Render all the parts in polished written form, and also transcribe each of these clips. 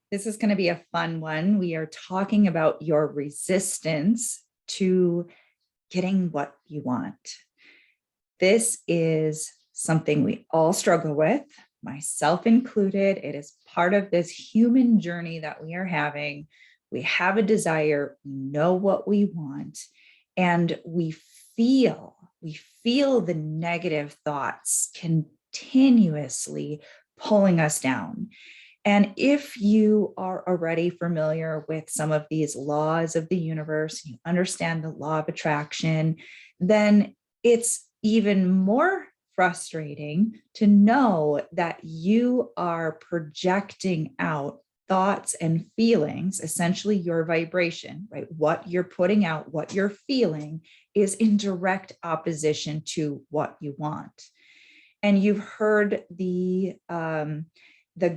This is going to be a fun one. We are talking about your resistance to getting what you want. This is something we all struggle with, myself included. It is part of this human journey that we are having. We have a desire, we know what we want, and we feel the negative thoughts continuously pulling us down. And if you are already familiar with some of these laws of the universe, you understand the law of attraction, then it's even more frustrating to know that you are projecting out thoughts and feelings, essentially your vibration, right? What you're putting out, what you're feeling is in direct opposition to what you want. And you've heard the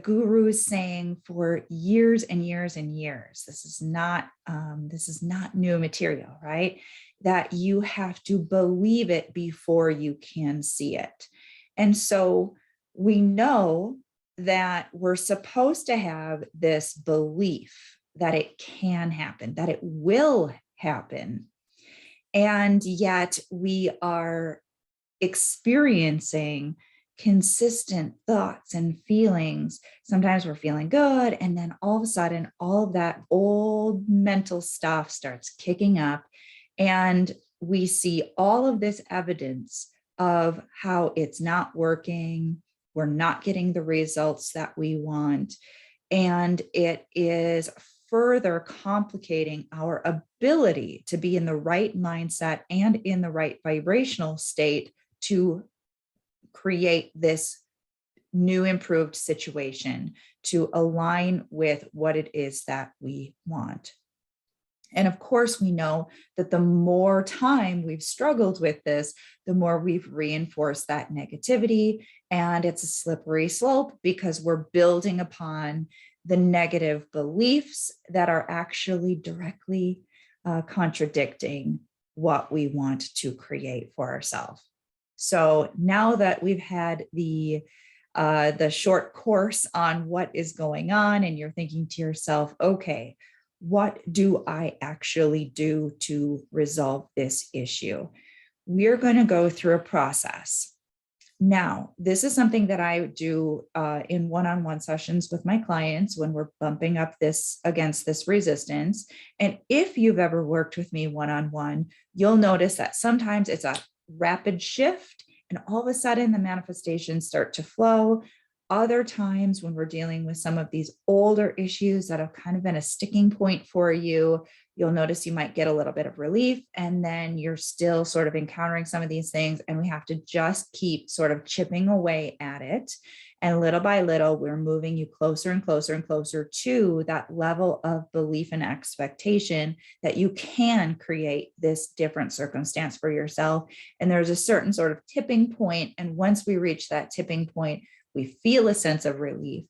gurus saying for years and years and years, this is not new material, right? That you have to believe it before you can see it. And so we know that we're supposed to have this belief that it can happen, that it will happen. And yet we are experiencing consistent thoughts and feelings. Sometimes we're feeling good, and then all of a sudden, all of that old mental stuff starts kicking up, and we see all of this evidence of how it's not working. We're not getting the results that we want, and it is further complicating our ability to be in the right mindset and in the right vibrational state to create this new improved situation, to align with what it is that we want. And of course, we know that the more time we've struggled with this, the more we've reinforced that negativity. And it's a slippery slope because we're building upon the negative beliefs that are actually directly contradicting what we want to create for ourselves. So now that we've had the short course on what is going on, and you're thinking to yourself, okay, what do I actually do to resolve this issue? We're going to go through a process. Now, this is something that I do in one-on-one sessions with my clients when we're bumping up against this resistance. And if you've ever worked with me one-on-one, you'll notice that sometimes it's a rapid shift and all of a sudden the manifestations start to flow. Other times when we're dealing with some of these older issues that have kind of been a sticking point for you, you'll notice you might get a little bit of relief, and then you're still sort of encountering some of these things, and we have to just keep sort of chipping away at it. And little by little, we're moving you closer and closer and closer to that level of belief and expectation that you can create this different circumstance for yourself. And there's a certain sort of tipping point. And once we reach that tipping point, we feel a sense of relief.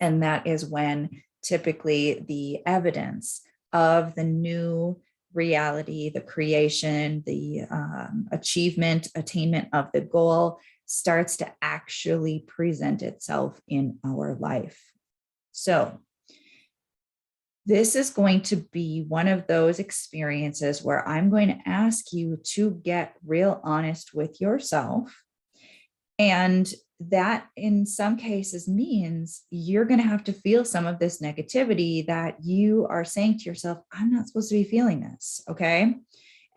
And that is when typically the evidence of the new reality, the creation, the achievement, attainment of the goal starts to actually present itself in our life. So this is going to be one of those experiences where I'm going to ask you to get real honest with yourself. And that in some cases means you're going to have to feel some of this negativity that you are saying to yourself, I'm not supposed to be feeling this. Okay.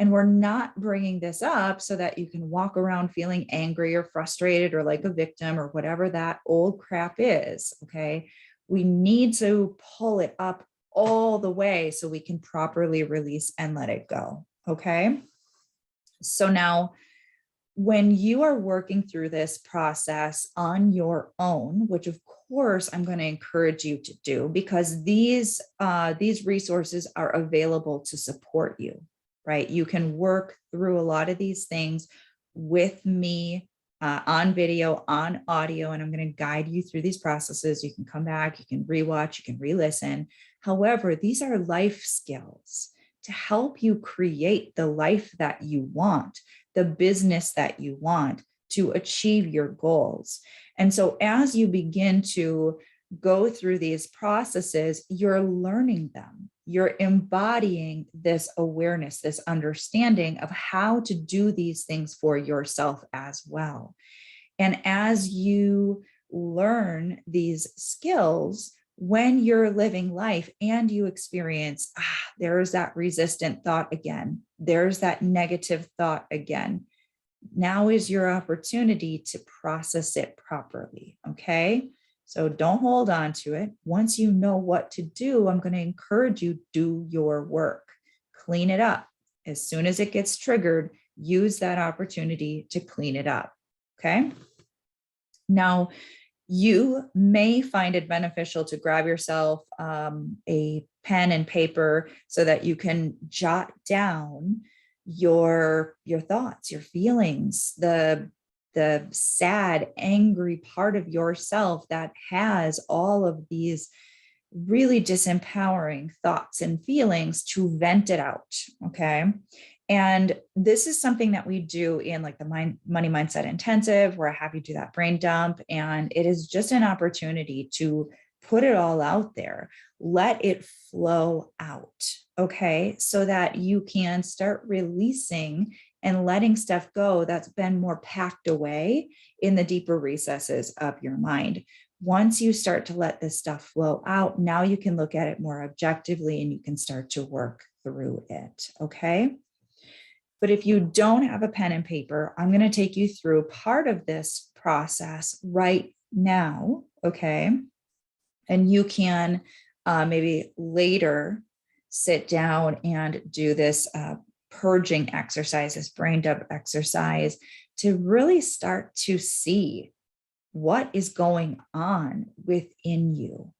And we're not bringing this up so that you can walk around feeling angry or frustrated or like a victim or whatever that old crap is. Okay. We need to pull it up all the way so we can properly release and let it go. Okay. So now, when you are working through this process on your own, which of course I'm going to encourage you to do, because these resources are available to support you, right? You can work through a lot of these things with me on video, on audio, and I'm going to guide you through these processes. You can come back, you can rewatch, you can re-listen. However, these are life skills to help you create the life that you want, the business that you want, to achieve your goals. And so as you begin to go through these processes, you're learning them. You're embodying this awareness, this understanding of how to do these things for yourself as well. And as you learn these skills, when you're living life and you experience, there's that resistant thought again, there's that negative thought again. Now is your opportunity to process it properly. Okay. So don't hold on to it. Once you know what to do, I'm going to encourage you, do your work, clean it up. As soon as it gets triggered, use that opportunity to clean it up. Okay. Now, you may find it beneficial to grab yourself a pen and paper so that you can jot down your thoughts, your feelings, the sad, angry part of yourself that has all of these really disempowering thoughts and feelings, to vent it out. Okay. And this is something that we do in like the money mindset intensive, where I have you do that brain dump. And it is just an opportunity to put it all out there, let it flow out. Okay. So that you can start releasing and letting stuff go that's been more packed away in the deeper recesses of your mind. Once you start to let this stuff flow out, now you can look at it more objectively and you can start to work through it. Okay. But if you don't have a pen and paper, I'm going to take you through part of this process right now. Okay. And you can maybe later sit down and do this purging exercise, this brain dump exercise, to really start to see what is going on within you.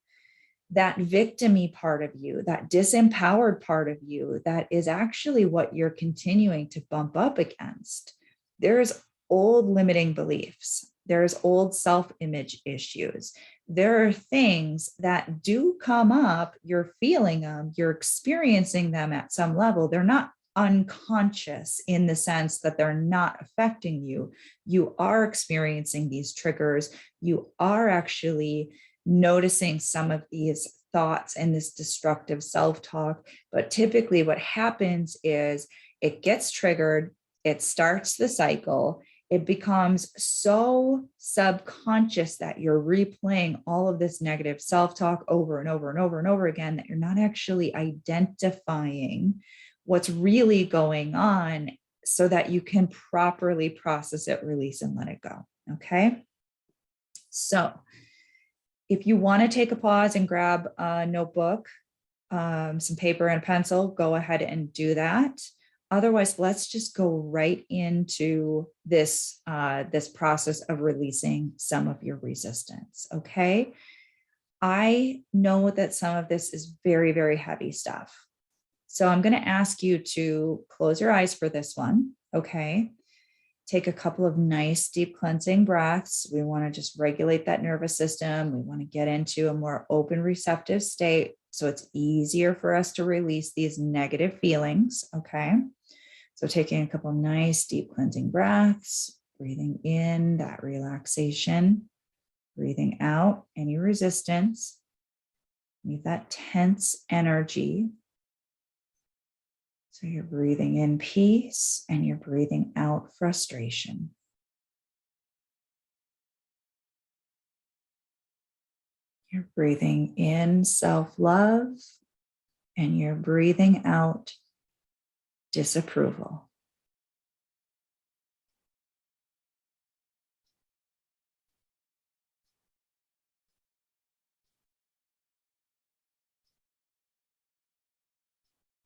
That victim-y part of you, that disempowered part of you, that is actually what you're continuing to bump up against. There's old limiting beliefs. There's old self-image issues. There are things that do come up. You're feeling them, you're experiencing them at some level. They're not unconscious in the sense that they're not affecting you. You are experiencing these triggers. You are actually noticing some of these thoughts and this destructive self-talk. But typically what happens is it gets triggered, it starts the cycle, it becomes so subconscious that you're replaying all of this negative self-talk over and over and over and over again, that you're not actually identifying what's really going on so that you can properly process it, release, and let it go. Okay. So if you want to take a pause and grab a notebook, some paper and a pencil, go ahead and do that. Otherwise, let's just go right into this, this process of releasing some of your resistance. Okay. I know that some of this is very, very heavy stuff. So I'm going to ask you to close your eyes for this one. Okay. Take a couple of nice deep cleansing breaths. We want to just regulate that nervous system. We want to get into a more open, receptive state so it's easier for us to release these negative feelings. Okay. So taking a couple of nice deep cleansing breaths, breathing in that relaxation, breathing out any resistance, leave that tense energy. So you're breathing in peace and you're breathing out frustration. You're breathing in self-love and you're breathing out disapproval.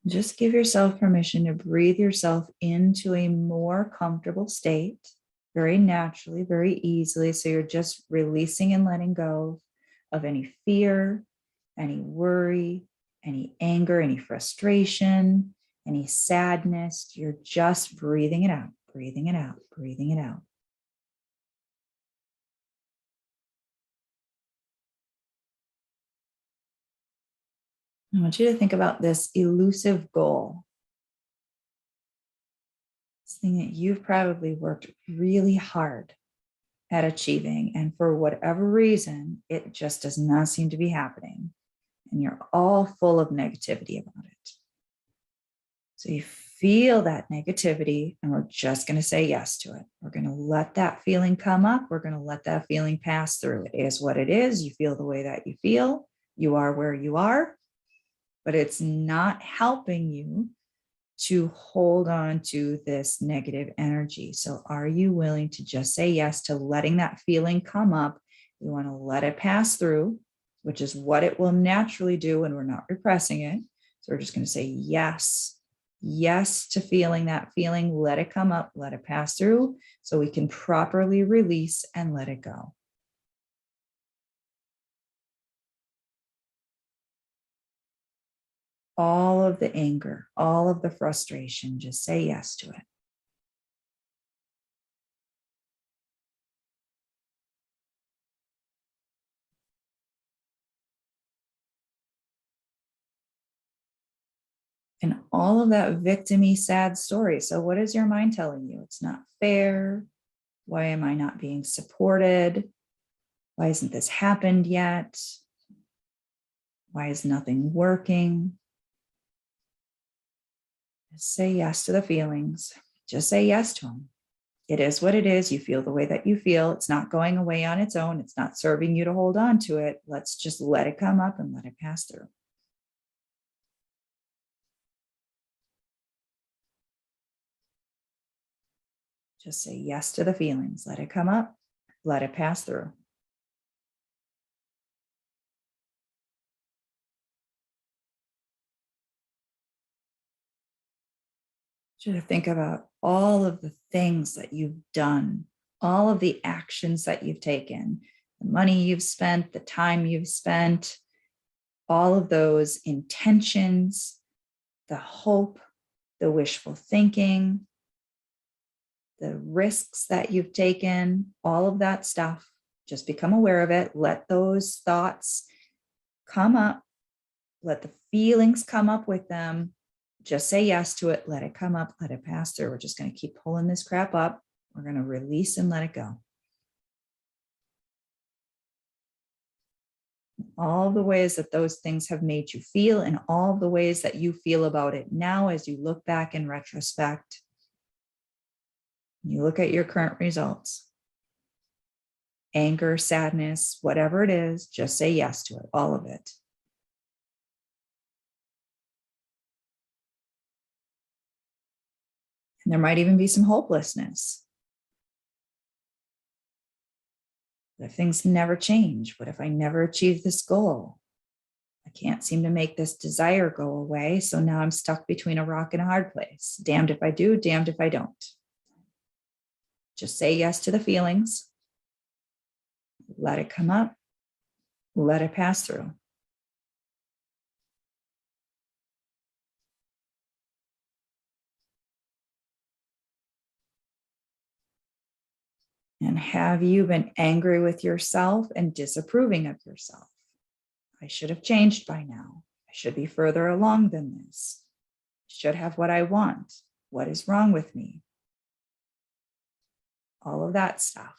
Just give yourself permission to breathe yourself into a more comfortable state, very naturally, very easily. So you're just releasing and letting go of any fear, any worry, any anger, any frustration, any sadness. You're just breathing it out, breathing it out, breathing it out. I want you to think about this elusive goal. This thing that you've probably worked really hard at achieving. And for whatever reason, it just does not seem to be happening. And you're all full of negativity about it. So you feel that negativity, and we're just going to say yes to it. We're going to let that feeling come up. We're going to let that feeling pass through. It is what it is. You feel the way that you feel. You are where you are, but it's not helping you to hold on to this negative energy. So are you willing to just say yes to letting that feeling come up? We want to let it pass through, which is what it will naturally do when we're not repressing it. So we're just going to say yes, yes to feeling that feeling, let it come up, let it pass through so we can properly release and let it go. All of the anger, all of the frustration, just say yes to it. And all of that victim-y, sad story. So what is your mind telling you? It's not fair. Why am I not being supported? Why hasn't this happened yet? Why is nothing working? Just say yes to the feelings. Just say yes to them. It is what it is. You feel the way that you feel. It's not going away on its own. It's not serving you to hold on to it. Let's just let it come up and let it pass through. Just say yes to the feelings. Let it come up. Let it pass through. To think about all of the things that you've done, all of the actions that you've taken, the money you've spent, the time you've spent, all of those intentions, the hope, the wishful thinking, the risks that you've taken, all of that stuff. Just become aware of it. Let those thoughts come up. Let the feelings come up with them. Just say yes to it. Let it come up. Let it pass through. We're just going to keep pulling this crap up. We're going to release and let it go. All the ways that those things have made you feel and all the ways that you feel about it now as you look back in retrospect. You look at your current results. Anger, sadness, whatever it is, just say yes to it, all of it. And there might even be some hopelessness. What if things never change? What if I never achieve this goal? I can't seem to make this desire go away. So now I'm stuck between a rock and a hard place. Damned if I do, damned if I don't. Just say yes to the feelings. Let it come up. Let it pass through. And have you been angry with yourself and disapproving of yourself? I should have changed by now. I should be further along than this. I should have what I want. What is wrong with me? All of that stuff.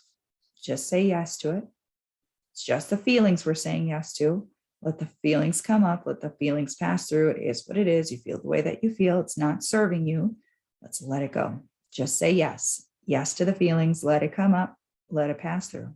Just say yes to it. It's just the feelings we're saying yes to. Let the feelings come up. Let the feelings pass through. It is what it is. You feel the way that you feel. It's not serving you. Let's let it go. Just say yes. Yes to the feelings. Let it come up. Let it pass through.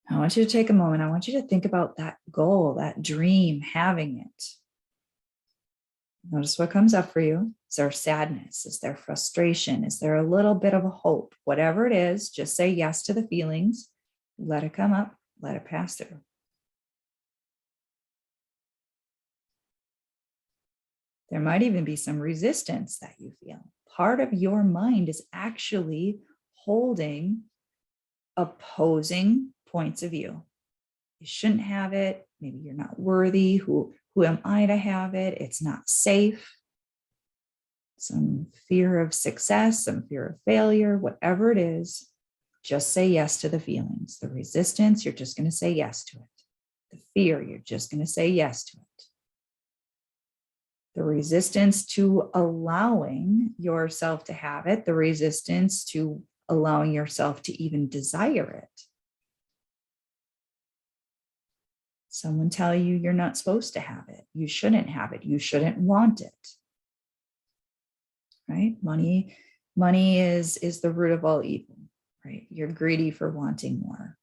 I want you to take a moment. I want you to think about that goal, that dream, having it. Notice what comes up for you. Is there sadness? Is there frustration? Is there a little bit of a hope? Whatever it is, just say yes to the feelings. Let it come up. Let it pass through. There might even be some resistance that you feel. Part of your mind is actually holding opposing points of view. You shouldn't have it. Maybe you're not worthy. Who am I to have it? It's not safe. Some fear of success, some fear of failure, whatever it is, just say yes to the feelings. The resistance, you're just going to say yes to it. The fear, you're just going to say yes to it. The resistance to allowing yourself to have it, the resistance to allowing yourself to even desire it. Someone tell you you're not supposed to have it. You shouldn't have it. You shouldn't want it. Right? Money is the root of all evil, right? You're greedy for wanting more.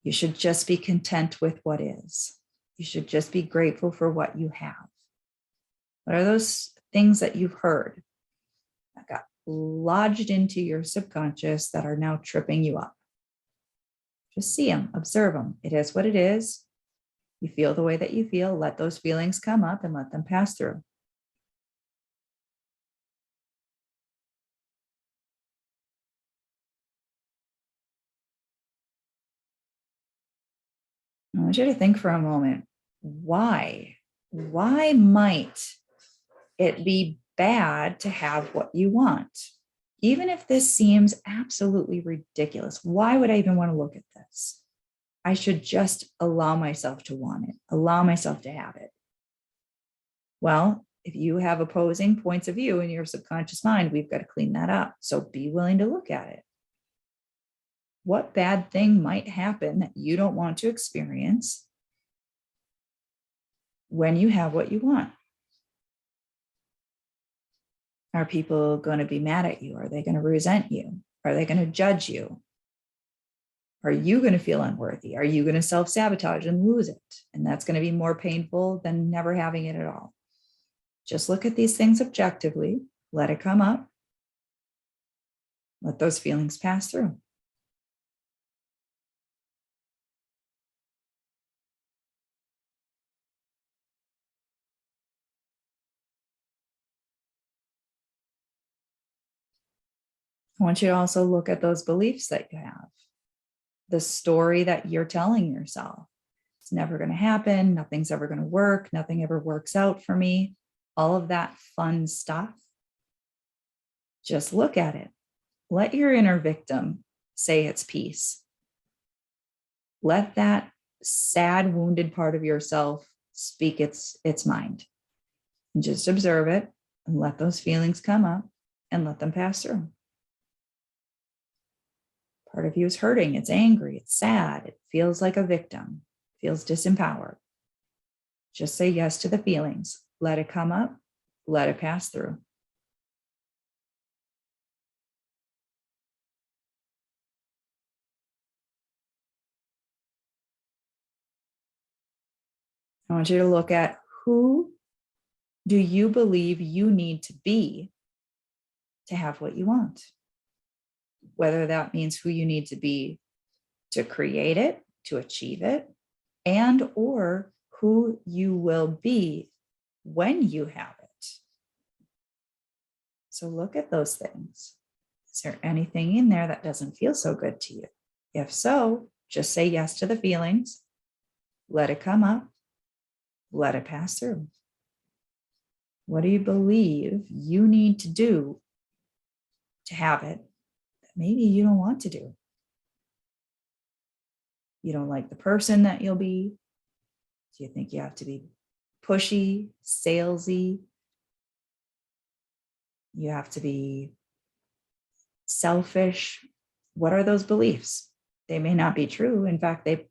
You should just be content with what is. You should just be grateful for what you have. What are those things that you've heard that got lodged into your subconscious that are now tripping you up? Just see them, observe them. It is what it is. You feel the way that you feel. Let those feelings come up and let them pass through. I want you to think for a moment, why? Why might it be bad to have what you want? Even if this seems absolutely ridiculous, why would I even want to look at this? I should just allow myself to want it, allow myself to have it. Well, if you have opposing points of view in your subconscious mind, we've got to clean that up. So be willing to look at it. What bad thing might happen that you don't want to experience when you have what you want? Are people going to be mad at you? Are they going to resent you? Are they going to judge you? Are you going to feel unworthy? Are you going to self-sabotage and lose it? And that's going to be more painful than never having it at all. Just look at these things objectively, let it come up, let those feelings pass through. I want you to also look at those beliefs that you have, the story that you're telling yourself. It's never going to happen. Nothing's ever going to work. Nothing ever works out for me. All of that fun stuff. Just look at it. Let your inner victim say its piece. Let that sad, wounded part of yourself speak its mind. And just observe it and let those feelings come up and let them pass through. Part of you is hurting, it's angry, it's sad, it feels like a victim, feels disempowered. Just say yes to the feelings. Let it come up, let it pass through. I want you to look at, who do you believe you need to be to have what you want? Whether that means who you need to be to create it, to achieve it, and or who you will be when you have it. So look at those things. Is there anything in there that doesn't feel so good to you? If so, just say yes to the feelings, let it come up, let it pass through. What do you believe you need to do to have it that maybe you don't want to do? You don't like the person that you'll be? Do you think you have to be pushy, salesy? You have to be selfish? What are those beliefs? They may not be true. In fact, they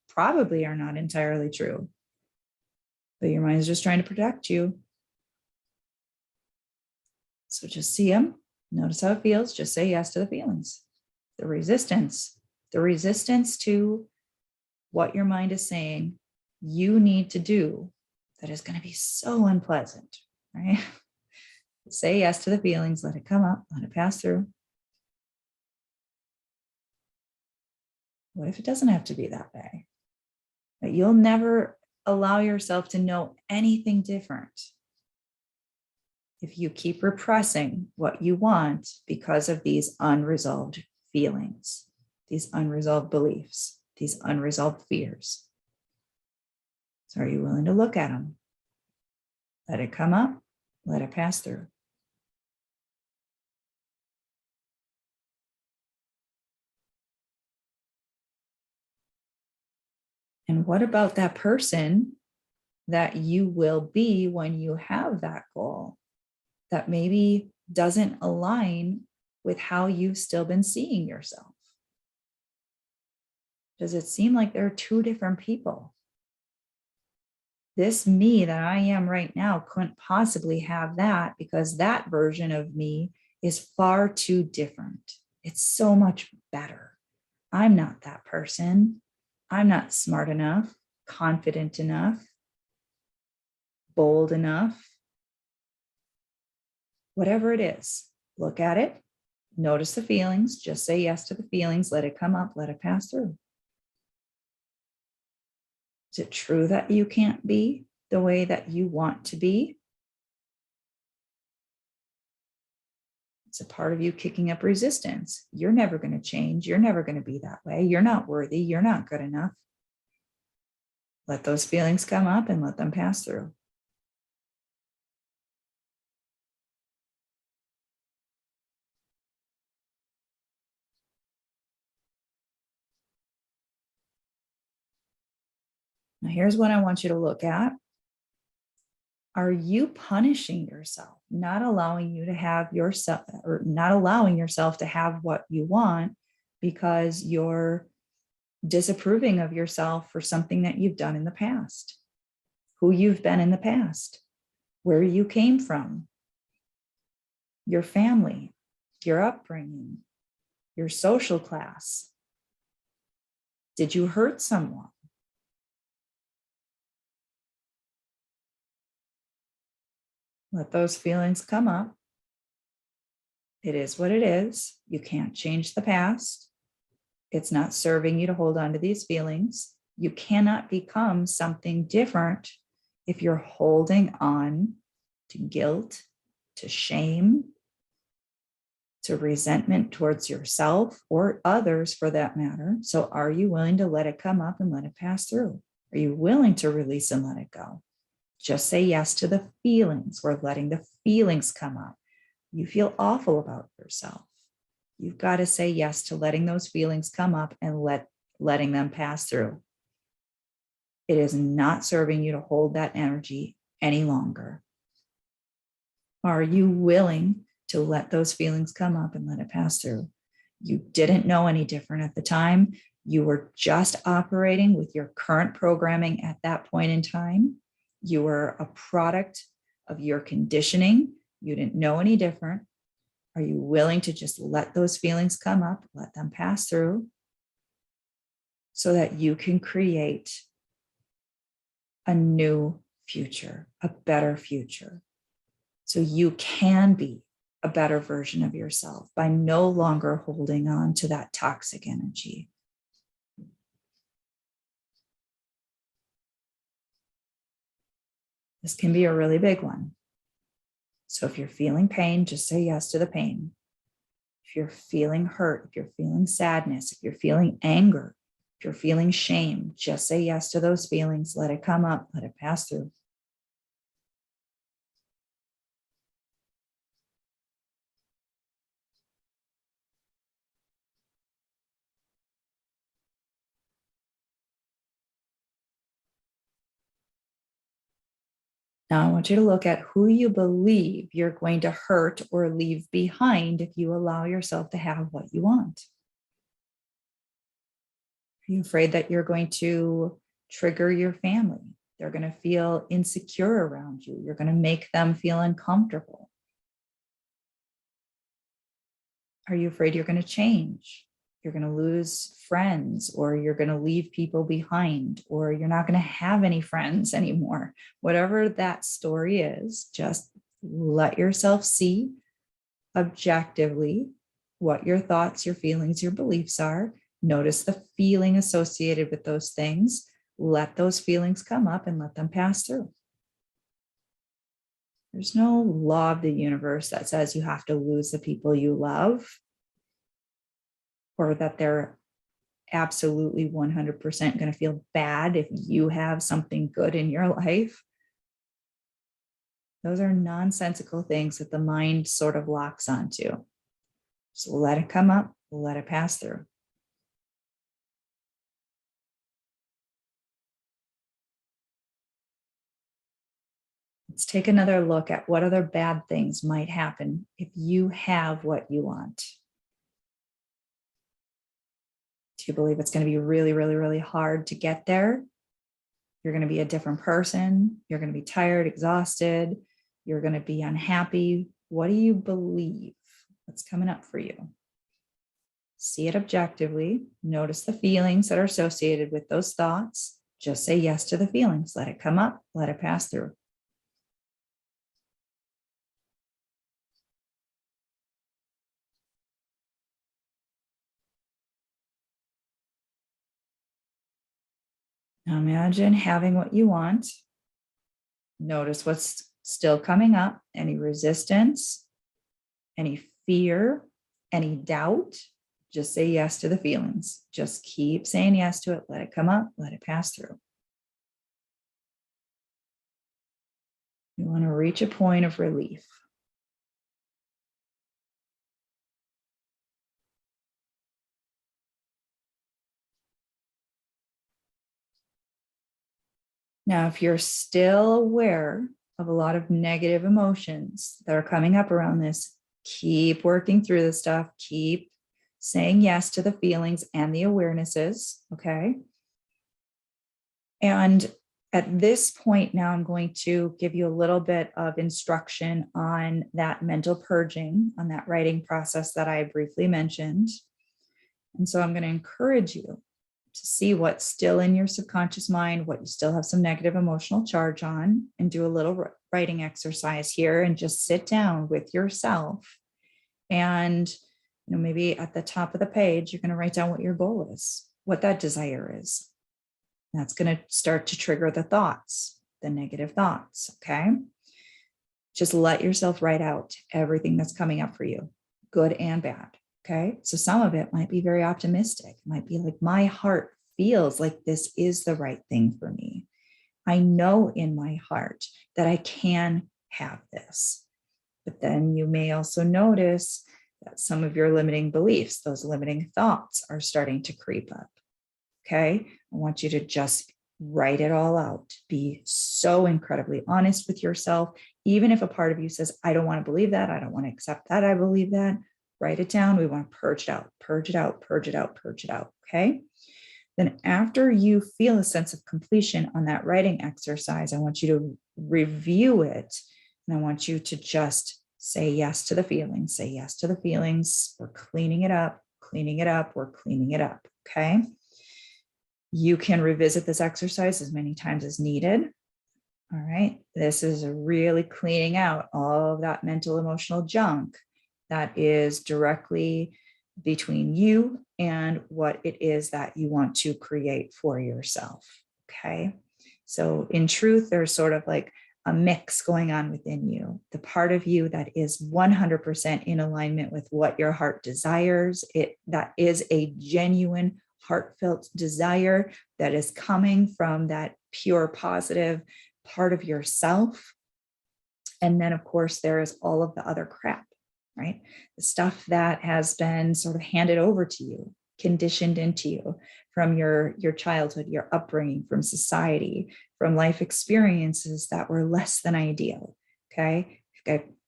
probably are not entirely true. But your mind is just trying to protect you. So just see them. Notice how it feels. Just say yes to the feelings. The resistance to what your mind is saying you need to do, that is going to be so unpleasant, right? Say yes to the feelings, let it come up, let it pass through. What if it doesn't have to be that way? But you'll never allow yourself to know anything different if you keep repressing what you want because of these unresolved feelings, these unresolved beliefs, these unresolved fears. So are you willing to look at them? Let it come up, let it pass through. And what about that person that you will be when you have that goal that maybe doesn't align with how you've still been seeing yourself? Does it seem like there are two different people? This me that I am right now couldn't possibly have that because that version of me is far too different. It's so much better. I'm not that person. I'm not smart enough, confident enough, bold enough, whatever it is. Look at it, notice the feelings, just say yes to the feelings, let it come up, let it pass through. Is it true that you can't be the way that you want to be? It's a part of you kicking up resistance. You're never going to change. You're never going to be that way. You're not worthy. You're not good enough. Let those feelings come up and let them pass through. Now, here's what I want you to look at. Are you punishing yourself, not allowing you to have yourself, or not allowing yourself to have what you want because you're disapproving of yourself for something that you've done in the past, who you've been in the past, where you came from, your family, your upbringing, your social class? Did you hurt someone? Let those feelings come up. It is what it is. You can't change the past. It's not serving you to hold on to these feelings. You cannot become something different if you're holding on to guilt, to shame, to resentment towards yourself or others for that matter. So are you willing to let it come up and let it pass through? Are you willing to release and let it go? Just say yes to the feelings. We're letting the feelings come up. You feel awful about yourself. You've got to say yes to letting those feelings come up and letting them pass through. It is not serving you to hold that energy any longer. Are you willing to let those feelings come up and let it pass through? You didn't know any different at the time. You were just operating with your current programming at that point in time. You were a product of your conditioning. You didn't know any different. Are you willing to just let those feelings come up, let them pass through, so that you can create a new future, a better future? So you can be a better version of yourself by no longer holding on to that toxic energy. This can be a really big one. So if you're feeling pain, just say yes to the pain. If you're feeling hurt, if you're feeling sadness, if you're feeling anger, if you're feeling shame, just say yes to those feelings. Let it come up, let it pass through. Now I want you to look at who you believe you're going to hurt or leave behind if you allow yourself to have what you want. Are you afraid that you're going to trigger your family? They're going to feel insecure around you. You're going to make them feel uncomfortable. Are you afraid you're going to change? You're going to lose friends, or you're going to leave people behind, or you're not going to have any friends anymore. Whatever that story is, just let yourself see objectively what your thoughts, your feelings, your beliefs are. Notice the feeling associated with those things. Let those feelings come up and let them pass through. There's no law of the universe that says you have to lose the people you love, or that they're absolutely 100% going to feel bad if you have something good in your life. Those are nonsensical things that the mind sort of locks onto. So let it come up, let it pass through. Let's take another look at what other bad things might happen if you have what you want. Do you believe it's going to be really, really, really hard to get there? You're going to be a different person. You're going to be tired, exhausted. You're going to be unhappy. What do you believe? What's coming up for you? See it objectively. Notice the feelings that are associated with those thoughts. Just say yes to the feelings. Let it come up. Let it pass through. Now imagine having what you want. Notice what's still coming up. Any resistance, any fear, any doubt. Just say yes to the feelings. Just keep saying yes to it. Let it come up. Let it pass through. You want to reach a point of relief. Now, if you're still aware of a lot of negative emotions that are coming up around this, keep working through the stuff. Keep saying yes to the feelings and the awarenesses, okay? And at this point now, I'm going to give you a little bit of instruction on that mental purging, on that writing process that I briefly mentioned. And so I'm going to encourage you to see what's still in your subconscious mind, what you still have some negative emotional charge on, and do a little writing exercise here and just sit down with yourself. And maybe at the top of the page, you're going to write down what your goal is, what that desire is. That's going to start to trigger the thoughts, the negative thoughts, okay? Just let yourself write out everything that's coming up for you, good and bad, okay? So some of it might be very optimistic. It might be like, my heart feels like this is the right thing for me. I know in my heart that I can have this. But then you may also notice that some of your limiting beliefs, those limiting thoughts are starting to creep up. Okay, I want you to just write it all out. Be so incredibly honest with yourself. Even if a part of you says, I don't want to believe that, I don't want to accept that, I believe that, write it down. We want to purge it out, purge it out, purge it out, purge it out. Okay. Then after you feel a sense of completion on that writing exercise, I want you to review it. And I want you to just say yes to the feelings, say yes to the feelings. We're cleaning it up, cleaning it up, we're cleaning it up. Okay. You can revisit this exercise as many times as needed. All right. This is really cleaning out all of that mental, emotional junk that is directly between you and what it is that you want to create for yourself. Okay. So in truth, there's sort of like a mix going on within you. The part of you that is 100% in alignment with what your heart desires, that is a genuine, heartfelt desire that is coming from that pure positive part of yourself. And then, of course, there is all of the other crap, right? The stuff that has been sort of handed over to you, conditioned into you from your childhood, your upbringing, from society, from life experiences that were less than ideal. Okay.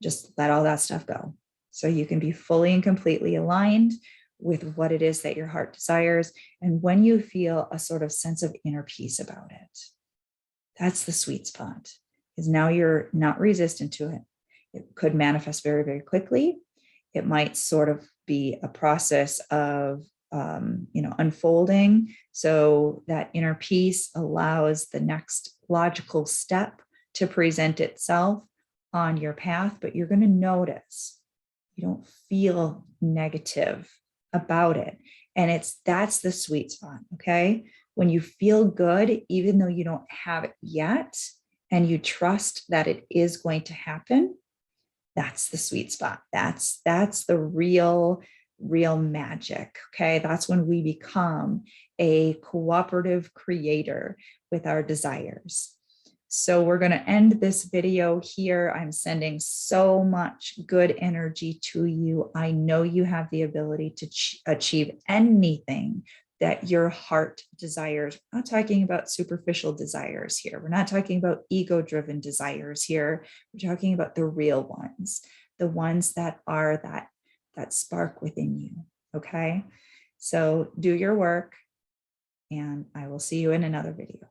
Just let all that stuff go. So you can be fully and completely aligned with what it is that your heart desires. And when you feel a sort of sense of inner peace about it, that's the sweet spot, is now you're not resistant to it. It could manifest very, very quickly. It might sort of be a process of, unfolding. So that inner peace allows the next logical step to present itself on your path, but you're going to notice you don't feel negative about it. And that's the sweet spot. Okay. When you feel good, even though you don't have it yet, and you trust that it is going to happen, that's the sweet spot. That's the real magic. Okay. That's when we become a cooperative creator with our desires. So we're going to end this video here. I'm sending so much good energy to you. I know you have the ability to achieve anything that your heart desires. We're not talking about superficial desires here. We're not talking about ego-driven desires here. We're talking about the real ones, the ones that are that spark within you. Okay. So do your work, and I will see you in another video.